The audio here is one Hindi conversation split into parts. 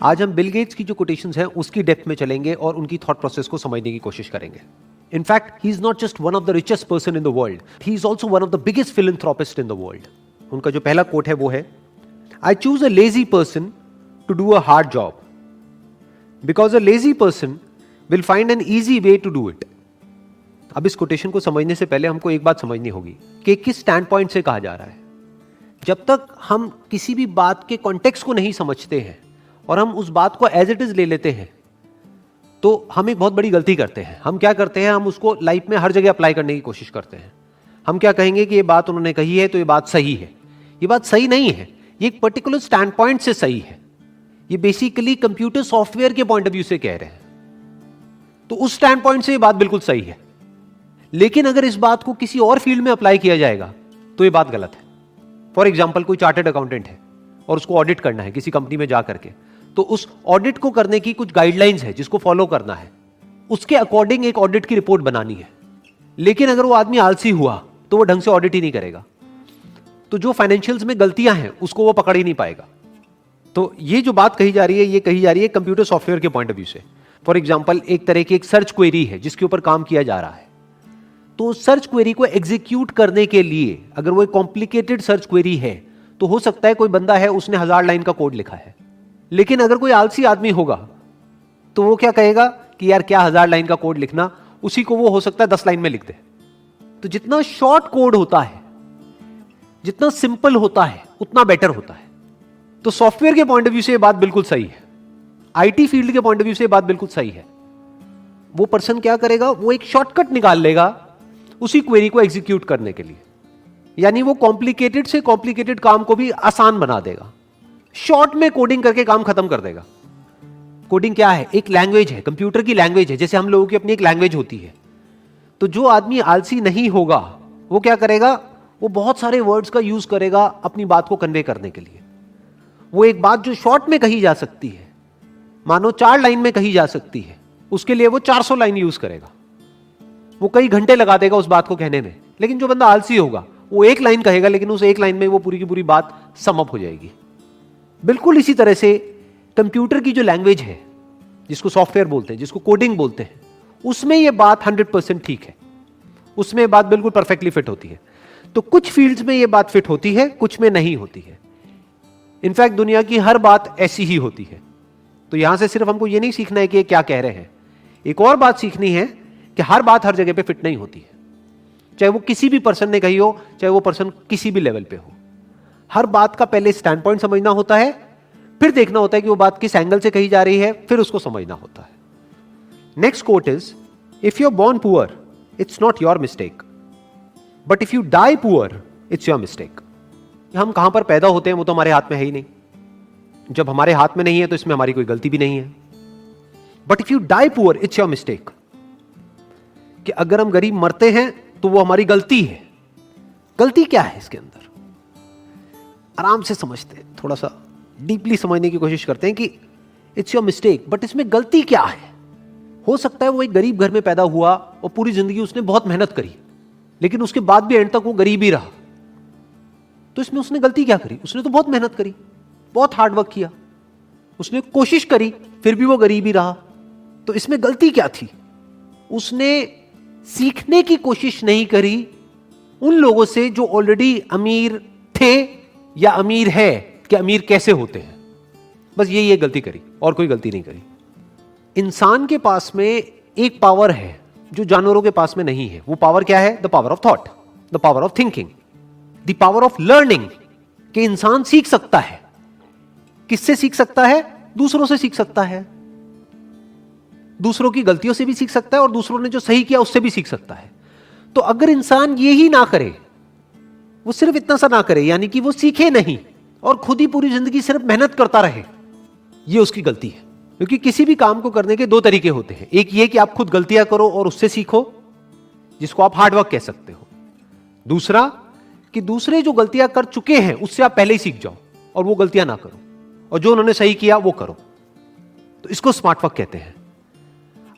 आज हम बिल गेट्स की जो कोटेशंस हैं उसकी डेप्थ में चलेंगे और उनकी थॉट प्रोसेस को समझने की कोशिश करेंगे. In fact, he is not just one of the richest person in the world. He is also one of the biggest philanthropist in the world. उनका जो पहला कोट है वो है, I choose a lazy person to do a hard job because a lazy person will find an easy way to do it. अब इस कोटेशन को समझने से पहले हमको एक बात समझनी होगी कि किस स्टैंड पॉइंट से कहा जा रहा है. जब तक हम किसी भी बात के कॉन्टेक्स्ट को नहीं समझते हैं और हम उस बात को एज इट इज ले लेते हैं तो हम एक बहुत बड़ी गलती करते हैं. हम क्या करते हैं, हम उसको लाइफ में हर जगह अप्लाई करने की कोशिश करते हैं. हम क्या कहेंगे कि ये बात उन्होंने कही है तो ये बात सही है. ये बात सही नहीं है, ये एक पर्टिकुलर स्टैंड पॉइंट से सही है. ये बेसिकली कंप्यूटर सॉफ्टवेयर के पॉइंट ऑफ व्यू से कह रहे हैं तो उस स्टैंड पॉइंट से ये बात बिल्कुल सही है. लेकिन अगर इस बात को किसी और फील्ड में अप्लाई किया जाएगा तो ये बात गलत है. फॉर एग्जाम्पल, कोई चार्टर्ड अकाउंटेंट है और उसको ऑडिट करना है किसी कंपनी में जा करके, तो उस ऑडिट को करने की कुछ गाइडलाइंस है जिसको फॉलो करना है. उसके अकॉर्डिंग एक ऑडिट की रिपोर्ट बनानी है. लेकिन अगर वो आदमी आलसी हुआ तो वो ढंग से ऑडिट ही नहीं करेगा, तो जो फाइनेंशियल्स में गलतियां हैं उसको वो पकड़ ही नहीं पाएगा. तो ये जो बात कही जा रही है ये कही जा रही है कंप्यूटर सॉफ्टवेयर के पॉइंट ऑफ व्यू से. फॉर एग्जाम्पल, एक तरह की एक सर्च क्वेरी है जिसके ऊपर काम किया जा रहा है. तो सर्च क्वेरी को एग्जीक्यूट करने के लिए अगर वो एक कॉम्प्लिकेटेड सर्च क्वेरी है तो हो सकता है कोई बंदा है उसने 1000 लाइन का कोड लिखा है. लेकिन अगर कोई आलसी आदमी होगा तो वो क्या कहेगा कि यार क्या 1000 लाइन का कोड लिखना, उसी को वो हो सकता है 10 लाइन में लिख दे. तो जितना शॉर्ट कोड होता है, जितना सिंपल होता है, उतना बेटर होता है. तो सॉफ्टवेयर के पॉइंट ऑफ व्यू से ये बात बिल्कुल सही है. आईटी फील्ड के पॉइंट ऑफ व्यू से ये बात बिल्कुल सही है. वो पर्सन क्या करेगा, वो एक शॉर्टकट निकाल लेगा उसी क्वेरी को एग्जीक्यूट करने के लिए. यानी वो कॉम्प्लिकेटेड से कॉम्प्लिकेटेड काम को भी आसान बना देगा. शॉर्ट में कोडिंग करके काम खत्म कर देगा. कोडिंग क्या है, एक लैंग्वेज है, कंप्यूटर की लैंग्वेज है, जैसे हम लोगों की अपनी एक लैंग्वेज होती है. तो जो आदमी आलसी नहीं होगा वो क्या करेगा, वो बहुत सारे वर्ड्स का यूज करेगा अपनी बात को कन्वे करने के लिए. वो एक बात जो शॉर्ट में कही जा सकती है, मानो 4 लाइन में कही जा सकती है, उसके लिए वो 400 लाइन यूज करेगा. वो कई घंटे लगा देगा उस बात को कहने में. लेकिन जो बंदा आलसी होगा वो 1 लाइन कहेगा, लेकिन उस 1 लाइन में वो पूरी की पूरी बात सम अप हो जाएगी. बिल्कुल इसी तरह से कंप्यूटर की जो लैंग्वेज है, जिसको सॉफ्टवेयर बोलते हैं, जिसको कोडिंग बोलते हैं, उसमें ये बात 100% ठीक है. उसमें ये बात बिल्कुल परफेक्टली फिट होती है. तो कुछ फील्ड्स में ये बात फिट होती है, कुछ में नहीं होती है. इनफैक्ट दुनिया की हर बात ऐसी ही होती है. तो यहां से सिर्फ हमको ये नहीं सीखना है कि ये क्या कह रहे हैं, एक और बात सीखनी है कि हर बात हर जगह पे फिट नहीं होती है. चाहे वो किसी भी पर्सन ने कही हो, चाहे वो पर्सन किसी भी लेवल पे हो. हर बात का पहले स्टैंड पॉइंट समझना होता है, फिर देखना होता है कि वो बात किस एंगल से कही जा रही है, फिर उसको समझना होता है. Next quote is, if you are born poor it's not your mistake, but if you die poor it's your mistake. हम कहां पर पैदा होते हैं वो तो हमारे हाथ में है ही नहीं. जब हमारे हाथ में नहीं है तो इसमें हमारी कोई गलती भी नहीं है. But if you die poor it's your mistake, कि अगर हम गरीब मरते हैं तो वो हमारी गलती है. गलती क्या है इसके अंदर, आराम से समझते हैं, थोड़ा सा डीपली समझने की कोशिश करते हैं कि इट्स योर मिस्टेक, बट इसमें गलती क्या है. हो सकता है वो एक गरीब घर में पैदा हुआ और पूरी जिंदगी उसने बहुत मेहनत करी, लेकिन उसके बाद भी एंड तक वो गरीब ही रहा. तो इसमें उसने गलती क्या करी, उसने तो बहुत मेहनत करी, बहुत हार्डवर्क किया, उसने कोशिश करी, फिर भी वो गरीब ही रहा. तो इसमें गलती क्या थी, उसने सीखने की कोशिश नहीं करी उन लोगों से जो ऑलरेडी अमीर थे या अमीर है, कि अमीर कैसे होते हैं. बस ये गलती करी और कोई गलती नहीं करी. इंसान के पास में एक पावर है जो जानवरों के पास में नहीं है. वो पावर क्या है, the power of thought, the power of thinking, the power of learning. कि इंसान सीख सकता है. किससे सीख सकता है, दूसरों से सीख सकता है. दूसरों की गलतियों से भी सीख सकता है और दूसरों ने जो सही किया उससे भी सीख सकता है. तो अगर इंसान ये ही ना करे, वो सिर्फ इतना सा ना करे, यानी कि वो सीखे नहीं और खुद ही पूरी जिंदगी सिर्फ मेहनत करता रहे, ये उसकी गलती है. क्योंकि किसी भी काम को करने के 2 तरीके होते हैं. एक ये कि आप खुद गलतियां करो और उससे सीखो, जिसको आप हार्डवर्क कह सकते हो. दूसरा कि दूसरे जो गलतियां कर चुके हैं उससे आप पहले ही सीख जाओ और वो गलतियां ना करो, और जो उन्होंने सही किया वो करो. तो इसको स्मार्ट वर्क कहते हैं.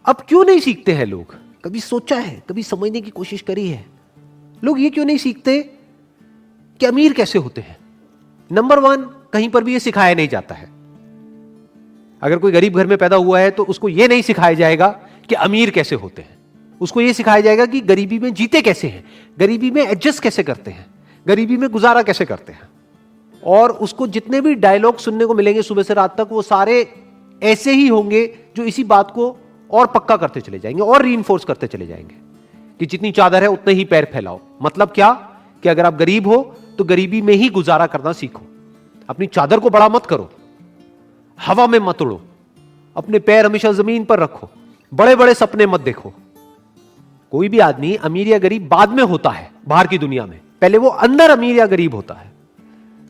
अब क्यों नहीं सीखते हैं लोग, कभी सोचा है, कभी समझने की कोशिश करी है, लोग ये क्यों नहीं सीखते कि अमीर कैसे होते हैं. नंबर 1, कहीं पर भी ये सिखाया नहीं जाता है. अगर कोई गरीब घर में पैदा हुआ है तो उसको यह नहीं सिखाया जाएगा कि अमीर कैसे होते हैं, उसको यह सिखाया जाएगा कि गरीबी में जीते कैसे हैं, गरीबी में एडजस्ट कैसे करते हैं, गरीबी में गुजारा कैसे करते हैं। और उसको जितने भी डायलॉग सुनने को मिलेंगे सुबह से रात तक, वो सारे ऐसे ही होंगे जो इसी बात को और पक्का करते चले जाएंगे और रीइंफोर्स करते चले जाएंगे कि जितनी चादर है उतने ही पैर फैलाओ। मतलब क्या कि अगर आप गरीब हो तो गरीबी में ही गुजारा करना सीखो, अपनी चादर को बड़ा मत करो, हवा में मत उड़ो, अपने पैर हमेशा जमीन पर रखो, बड़े बड़े सपने मत देखो। कोई भी आदमी अमीर या गरीब बाद में होता है बाहर की दुनिया में, पहले वो अंदर अमीर या गरीब होता है।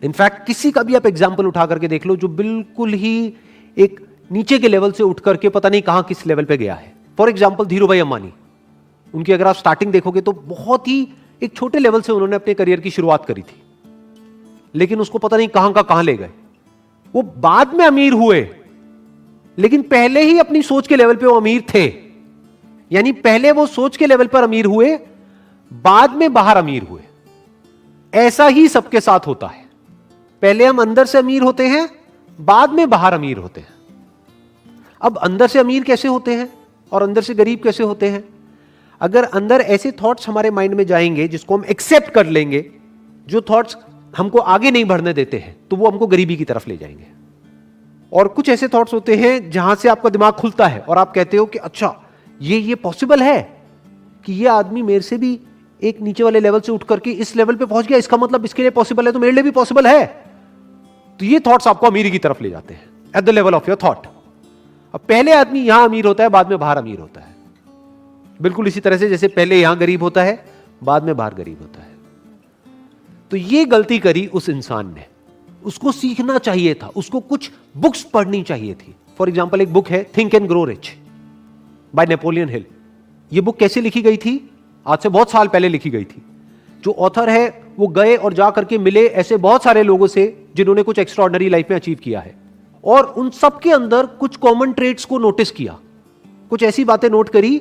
इनफैक्ट किसी का भी आप एग्जाम्पल उठा करके देख लो जो बिल्कुल ही एक नीचे के लेवल से उठ करके पता नहीं कहां किस लेवल पे गया है। फॉर एग्जाम्पल धीरूभाई अंबानी, उनकी अगर आप स्टार्टिंग देखोगे तो बहुत ही एक छोटे लेवल से उन्होंने अपने करियर की शुरुआत करी थी, लेकिन उसको पता नहीं कहां का कहां ले गए। वो बाद में अमीर हुए, लेकिन पहले ही अपनी सोच के लेवल पे वो अमीर थे। यानी पहले वो सोच के लेवल पर अमीर हुए, बाद में बाहर अमीर हुए। ऐसा ही सबके साथ होता है, पहले हम अंदर से अमीर होते हैं, बाद में बाहर अमीर होते हैं। अब अंदर से अमीर कैसे होते हैं और अंदर से गरीब कैसे होते हैं? अगर अंदर ऐसे थॉट्स हमारे माइंड में जाएंगे जिसको हम एक्सेप्ट कर लेंगे, जो थॉट्स हमको आगे नहीं बढ़ने देते हैं, तो वो हमको गरीबी की तरफ ले जाएंगे। और कुछ ऐसे थॉट्स होते हैं जहां से आपका दिमाग खुलता है और आप कहते हो कि अच्छा ये पॉसिबल है कि ये आदमी मेरे से भी एक नीचे वाले लेवल से उठ करके इस लेवल पे पहुंच गया, इसका मतलब इसके लिए पॉसिबल है तो मेरे लिए भी पॉसिबल है। तो ये थॉट्स आपको अमीरी की तरफ ले जाते हैं at the level of your thought. अब पहले आदमी यहां अमीर होता है, बाद में बाहर अमीर होता है। बिल्कुल इसी तरह से जैसे पहले यहां गरीब होता है, बाद में बाहर गरीब होता है। तो ये गलती करी उस इंसान ने, उसको सीखना चाहिए था, उसको कुछ बुक्स पढ़नी चाहिए थी। फॉर एग्जाम्पल एक बुक है think and grow rich by Napoleon Hill. ये बुक कैसे लिखी गई थी? आज से बहुत साल पहले लिखी गई थी। जो ऑथर है वो गए और जा करके मिले ऐसे बहुत सारे लोगों से जिन्होंने कुछ एक्स्ट्राऑर्डिनरी लाइफ में अचीव किया है, और उन सबके अंदर कुछ कॉमन ट्रेट्स को नोटिस किया, कुछ ऐसी बातें नोट करी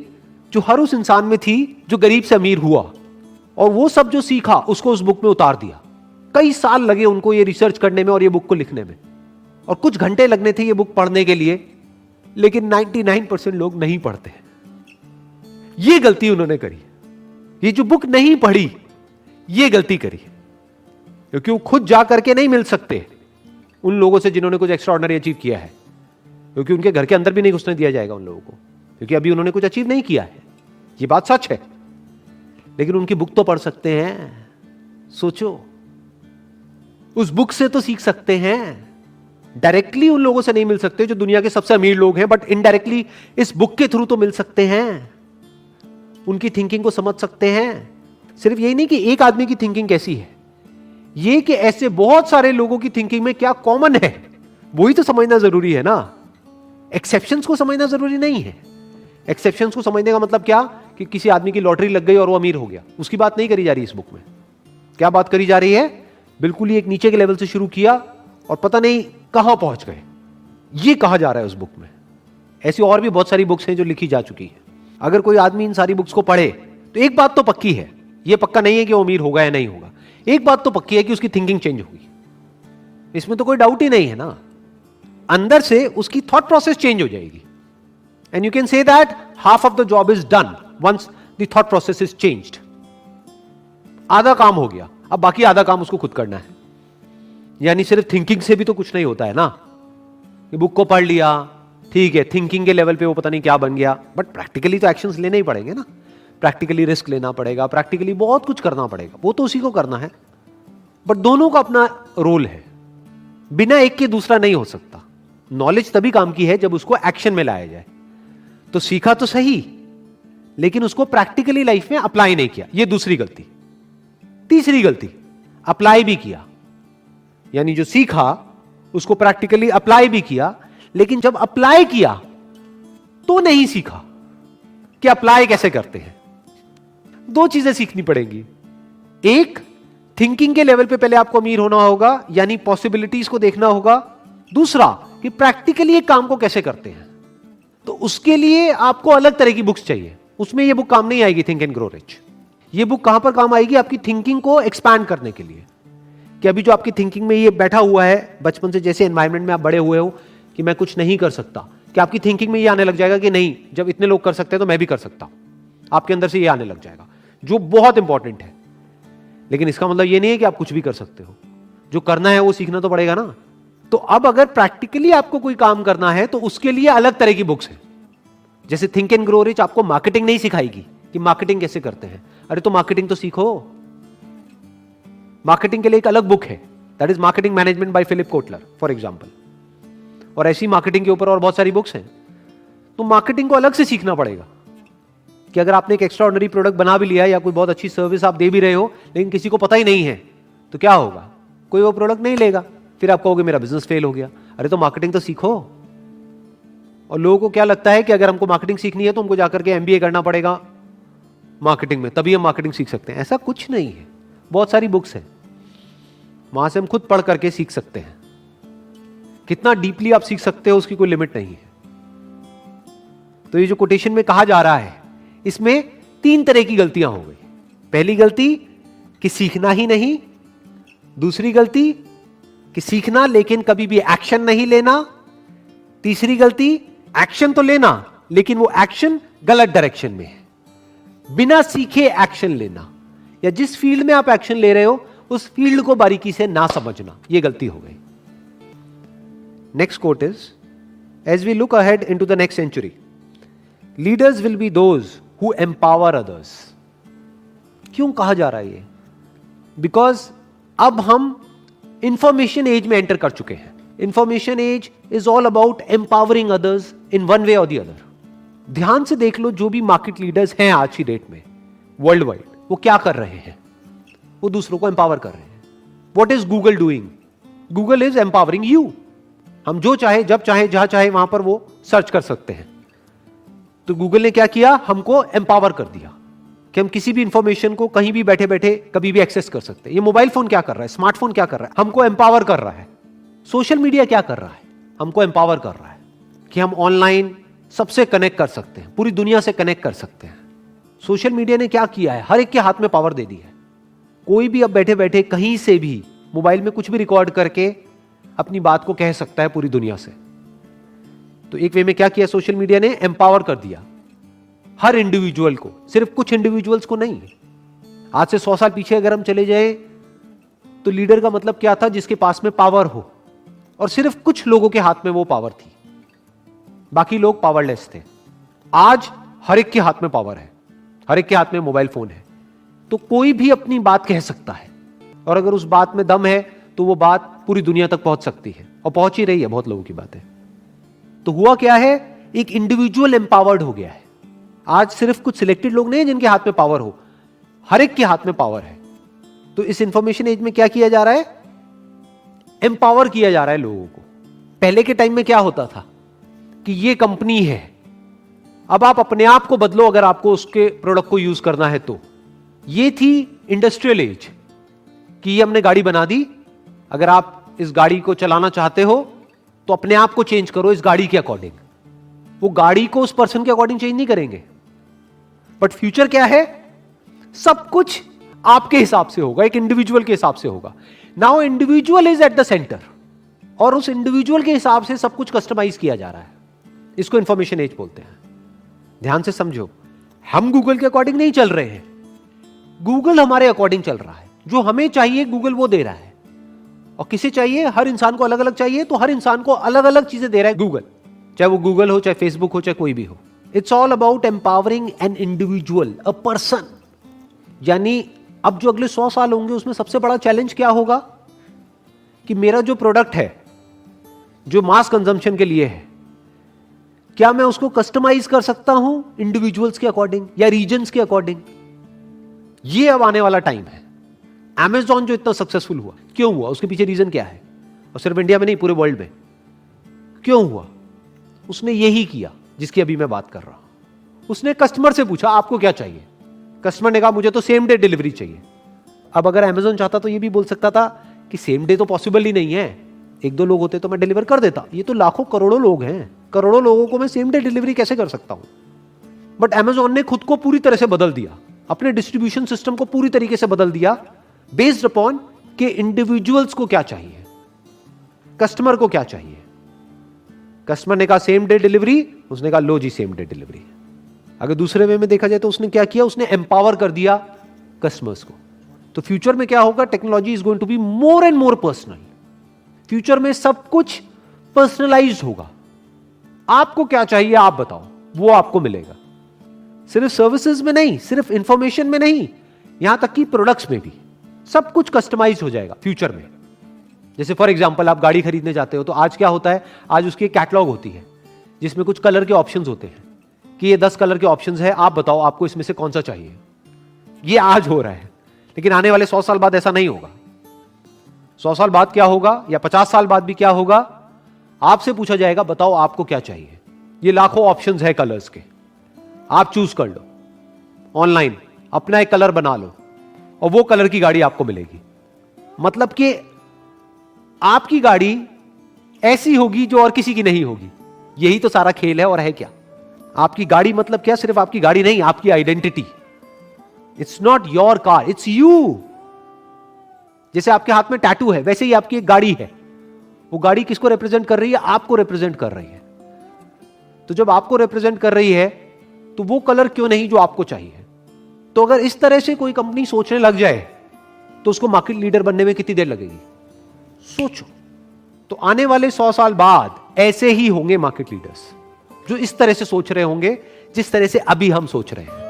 जो हर उस इंसान में थी जो गरीब से अमीर हुआ, और वो सब जो सीखा उसको उस बुक में उतार दिया। कई साल लगे उनको ये रिसर्च करने में और ये बुक को लिखने में, और कुछ घंटे लगने थे ये बुक पढ़ने के लिए, लेकिन 99% लोग नहीं पढ़ते। ये गलती उन्होंने करी, ये जो बुक नहीं पढ़ी ये गलती करी, क्योंकि वो खुद जा करके नहीं मिल सकते उन लोगों से जिन्होंने कुछ एक्स्ट्राऑर्डिनरी अचीव किया है, क्योंकि उनके घर के अंदर भी नहीं घुसने दिया जाएगा उन लोगों को, क्योंकि अभी उन्होंने कुछ अचीव नहीं किया है। ये बात सच है, लेकिन उनकी बुक तो पढ़ सकते हैं। सोचो, उस बुक से तो सीख सकते हैं। डायरेक्टली उन लोगों से नहीं मिल सकते जो दुनिया के सबसे अमीर लोग हैं, बट इनडायरेक्टली इस बुक के थ्रू तो मिल सकते हैं, उनकी थिंकिंग को समझ सकते हैं। सिर्फ यही नहीं कि एक आदमी की थिंकिंग कैसी है, ये कि ऐसे बहुत सारे लोगों की थिंकिंग में क्या कॉमन है वही तो समझना जरूरी है ना। एक्सेप्शंस को समझना जरूरी नहीं है। एक्सेप्शंस को समझने का मतलब क्या कि किसी आदमी की लॉटरी लग गई और वो अमीर हो गया, उसकी बात नहीं करी जा रही इस बुक में। क्या बात करी जा रही है? बिल्कुल ही एक नीचे के लेवल से शुरू किया और पता नहीं कहां पहुंच गए, ये कहा जा रहा है उस बुक में। ऐसी और भी बहुत सारी बुक्स हैं जो लिखी जा चुकी है। अगर कोई आदमी इन सारी बुक्स को पढ़े तो एक बात तो पक्की है, ये पक्का नहीं है कि वो अमीर होगा या नहीं होगा, एक बात तो पक्की है कि उसकी थिंकिंग चेंज होगी, इसमें तो कोई डाउट ही नहीं है ना। अंदर से उसकी थॉट प्रोसेस चेंज हो जाएगी, and you can say that half of the job is done once the thought process is changed. आधा काम हो गया, अब बाकी आधा काम उसको खुद करना है। यानी सिर्फ थिंकिंग से भी तो कुछ नहीं होता है ना। ये बुक को पढ़ लिया, ठीक है, थिंकिंग के लेवल पे वो पता नहीं क्या बन गया, बट प्रैक्टिकली तो एक्शंस लेने ही पड़ेंगे ना। प्रैक्टिकली रिस्क लेना पड़ेगा, प्रैक्टिकली बहुत कुछ करना पड़ेगा, वो तो उसी को करना है। बट दोनों का अपना रोल है, बिना एक के दूसरा नहीं हो सकता। नॉलेज तभी काम की है जब उसको एक्शन में लाया जाए। तो सीखा तो सही, लेकिन उसको प्रैक्टिकली लाइफ में अप्लाई नहीं किया, ये दूसरी गलती। तीसरी गलती, अप्लाई भी किया, यानी जो सीखा उसको प्रैक्टिकली अप्लाई भी किया, लेकिन जब अप्लाई किया तो नहीं सीखा कि अप्लाई कैसे करते हैं। दो चीजें सीखनी पड़ेंगी। एक, थिंकिंग के लेवल पे पहले आपको अमीर होना होगा, यानी पॉसिबिलिटीज को देखना होगा। दूसरा कि प्रैक्टिकली एक काम को कैसे करते हैं, तो उसके लिए आपको अलग तरह की बुक्स चाहिए। उसमें ये बुक काम नहीं आएगी, थिंक एंड ग्रो रिच। ये बुक कहां पर काम आएगी? आपकी थिंकिंग को एक्सपैंड करने के लिए, कि अभी जो आपकी थिंकिंग में ये बैठा हुआ है बचपन से, जैसे एनवायरनमेंट में आप बड़े हुए हो, कि मैं कुछ नहीं कर सकता, कि आपकी थिंकिंग में ये आने लग जाएगा कि नहीं, जब इतने लोग कर सकते हैं तो मैं भी कर सकता हूं। आपके अंदर से ये आने लग जाएगा, जो बहुत इंपॉर्टेंट है। लेकिन इसका मतलब ये नहीं है कि आप कुछ भी कर सकते हो। जो करना है वो सीखना तो पड़ेगा ना। तो अब अगर प्रैक्टिकली आपको कोई काम करना है तो उसके लिए अलग तरह की बुक्स हैं। जैसे थिंक एंड ग्रो रिच आपको मार्केटिंग नहीं सिखाएगी कि मार्केटिंग कैसे करते हैं। अरे तो मार्केटिंग तो सीखो। मार्केटिंग के लिए एक अलग बुक है, that is marketing management by Philip Kotler for example. और ऐसी मार्केटिंग के ऊपर और बहुत सारी बुक्स हैं। तो मार्केटिंग को अलग से सीखना पड़ेगा कि अगर आपने एक एक्स्ट्राऑर्डिनरी प्रोडक्ट बना भी लिया या कोई बहुत अच्छी सर्विस आप दे भी रहे हो, लेकिन किसी को पता ही नहीं है, तो क्या होगा? कोई वो प्रोडक्ट नहीं लेगा, फिर आप कहोगे मेरा बिजनेस फेल हो गया। अरे तो मार्केटिंग तो सीखो। और लोगों को क्या लगता है कि अगर हमको मार्केटिंग सीखनी है तो हमको जाकर के एमबीए करना पड़ेगा मार्केटिंग में, तभी हम मार्केटिंग सीख सकते हैं। ऐसा कुछ नहीं है। बहुत सारी बुक्स हैं, वहां से हम खुद पढ़ करके सीख सकते हैं। कितना डीपली आप सीख सकते हो उसकी कोई लिमिट नहीं है। तो ये जो कोटेशन में कहा जा रहा है, इसमें 3 तरह की गलतियां हो गई। पहली गलती कि सीखना ही नहीं, दूसरी गलती कि सीखना लेकिन कभी भी एक्शन नहीं लेना, तीसरी गलती एक्शन तो लेना लेकिन वो एक्शन गलत डायरेक्शन में है, बिना सीखे एक्शन लेना, या जिस फील्ड में आप एक्शन ले रहे हो उस फील्ड को बारीकी से ना समझना, ये गलती हो गई। Next quote is, as we look ahead into the next century, leaders will be those who empower others. क्यों कहा जा रहा है ये? बिकॉज अब हम इंफॉर्मेशन एज में एंटर कर चुके हैं। Information age is all about empowering others in one way और द अदर। ध्यान से देख लो, जो भी मार्केट लीडर्स हैं आज की डेट में वर्ल्ड वाइड, वो क्या कर रहे हैं? वो दूसरों को एम्पावर कर रहे हैं। What is Google doing? Google is empowering you. हम जो चाहे, जब चाहे, जहां चाहे वहां पर वो सर्च कर सकते हैं। तो गूगल ने क्या किया? हमको एम्पावर कर दिया कि हम किसी भी इंफॉर्मेशन को कहीं भी बैठे बैठे कभी भी एक्सेस कर सकते हैं। ये मोबाइल फोन क्या कर रहा है, स्मार्टफोन क्या कर रहा है? हमको एम्पावर कर रहा है। सोशल मीडिया क्या कर रहा है? हमको एम्पावर कर रहा है कि हम ऑनलाइन सबसे कनेक्ट कर सकते हैं, पूरी दुनिया से कनेक्ट कर सकते हैं। सोशल मीडिया ने क्या किया है? हर एक के हाथ में पावर दे दी है। कोई भी अब बैठे बैठे कहीं से भी मोबाइल में कुछ भी रिकॉर्ड करके अपनी बात को कह सकता है पूरी दुनिया से। तो एक वे में क्या किया सोशल मीडिया ने? एम्पावर कर दिया हर इंडिविजुअल को, सिर्फ कुछ इंडिविजुअल्स को नहीं। आज से 100 साल पीछे अगर हम चले जाएं तो लीडर का मतलब क्या था? जिसके पास में पावर हो, और सिर्फ कुछ लोगों के हाथ में वो पावर थी, बाकी लोग पावरलेस थे। आज हर एक के हाथ में पावर है, हर एक के हाथ में मोबाइल फोन है, तो कोई भी अपनी बात कह सकता है। और अगर उस बात में दम है तो वो बात पूरी दुनिया तक पहुंच सकती है, और पहुंच ही रही है बहुत लोगों की बातें। तो हुआ क्या है? एक इंडिविजुअल एम्पावर्ड हो गया है। आज सिर्फ कुछ सिलेक्टेड लोग नहीं है जिनके हाथ में पावर हो, हर एक के हाथ में पावर है। तो इस इंफॉर्मेशन एज में क्या किया जा रहा है? एम्पावर किया जा रहा है लोगों को। पहले के टाइम में क्या होता था कि ये कंपनी है, अब आप अपने आप को बदलो अगर आपको उसके प्रोडक्ट को यूज करना है तो। ये थी इंडस्ट्रियल एज कि ये हमने गाड़ी बना दी, अगर आप इस गाड़ी को चलाना चाहते हो तो अपने आप को चेंज करो इस गाड़ी के अकॉर्डिंग। वो गाड़ी को उस पर्सन के अकॉर्डिंग चेंज नहीं करेंगे। बट फ्यूचर क्या है? सब कुछ आपके हिसाब से होगा, एक इंडिविजुअल के हिसाब से होगा। Now individual is at the centre, और उस इंडिविजुअल के हिसाब से सब कुछ कस्टमाइज किया जा रहा है। इसको इंफॉर्मेशन एज बोलते हैं। ध्यान से समझो, हम गूगल के अकॉर्डिंग नहीं चल रहे हैं, गूगल हमारे अकॉर्डिंग चल रहा है। जो हमें चाहिए गूगल वो दे रहा है, और किसे चाहिए? हर इंसान को अलग अलग चाहिए, तो हर इंसान को अलग अलग चीजें दे रहा है गूगल, चाहे वो गूगल हो, चाहे फेसबुक हो, चाहे कोई भी हो। It's all about empowering an individual, a person. यानी अब जो अगले 100 साल होंगे उसमें सबसे बड़ा चैलेंज क्या होगा कि मेरा जो प्रोडक्ट है, जो मास कंजम्पशन के लिए है, क्या मैं उसको कस्टमाइज कर सकता हूं इंडिविजुअल्स के अकॉर्डिंग या रीजन्स के अकॉर्डिंग? ये अब आने वाला टाइम है। Amazon जो इतना सक्सेसफुल हुआ, क्यों हुआ? उसके पीछे रीजन क्या है? और सिर्फ इंडिया में नहीं, पूरे वर्ल्ड में क्यों हुआ? उसने यही किया जिसकी अभी मैं बात कर रहा हूं। उसने कस्टमर से पूछा आपको क्या चाहिए? कस्टमर ने कहा मुझे तो सेम डे डिलीवरी चाहिए। अब अगर Amazon चाहता तो ये भी बोल सकता था कि सेम डे तो पॉसिबल ही नहीं है, 1-2 लोग होते तो मैं डिलीवर कर देता। ये तो लाखों करोड़ों लोग हैं, करोड़ों लोगों को मैं सेम डे डिलीवरी कैसे कर सकता हूं? बट Amazon ने खुद को पूरी तरह से बदल दिया, अपने डिस्ट्रीब्यूशन सिस्टम को पूरी तरीके से बदल दिया, बेस्ड अपॉन कि इंडिविजुअल्स को क्या चाहिए, कस्टमर को क्या चाहिए। कस्टमर ने कहा सेम डे डिलीवरी, उसने कहा लो जी सेम डे डिलीवरी। अगर दूसरे वे में देखा जाए तो उसने क्या किया, उसने एम्पावर कर दिया कस्टमर्स को। तो फ्यूचर में क्या होगा, technology is going to be more and more personal. Future में सब कुछ पर्सनलाइज्ड होगा। आपको क्या चाहिए आप बताओ, वो आपको मिलेगा। सिर्फ सर्विसेज में नहीं, सिर्फ इंफॉर्मेशन में नहीं, यहां तक कि प्रोडक्ट्स में भी सब कुछ कस्टमाइज हो जाएगा फ्यूचर में। जैसे फॉर एग्जांपल आप गाड़ी खरीदने जाते हो तो आज क्या होता है, आज उसकी कैटलॉग होती है जिसमें कुछ कलर के ऑप्शंस होते हैं कि ये 10 कलर के ऑप्शंस है, आप बताओ आपको इसमें से कौन सा चाहिए। ये आज हो रहा है, लेकिन आने वाले 100 साल बाद ऐसा नहीं होगा। 100 साल बाद क्या होगा, या 50 साल बाद भी क्या होगा, आपसे पूछा जाएगा बताओ आपको क्या चाहिए। ये लाखों ऑप्शंस है कलर्स के, आप चूज कर लो ऑनलाइन, अपना एक कलर बना लो और वो कलर की गाड़ी आपको मिलेगी। मतलब कि आपकी गाड़ी ऐसी होगी जो और किसी की नहीं होगी। यही तो सारा खेल है। और है क्या आपकी गाड़ी, मतलब क्या, सिर्फ आपकी गाड़ी नहीं, आपकी identity. It's not your car, it's you. जैसे आपके हाथ में टैटू है, वैसे ही आपकी एक गाड़ी है। वो गाड़ी किसको रिप्रेजेंट कर रही है, आपको रिप्रेजेंट कर रही है। तो जब आपको रिप्रेजेंट कर रही है तो वो कलर क्यों नहीं जो आपको चाहिए। तो अगर इस तरह से कोई कंपनी सोचने लग जाए तो उसको मार्केट लीडर बनने में कितनी देर लगेगी, सोचो। तो आने वाले 100 साल बाद ऐसे ही होंगे मार्केट लीडर्स, जो इस तरह से सोच रहे होंगे जिस तरह से अभी हम सोच रहे हैं।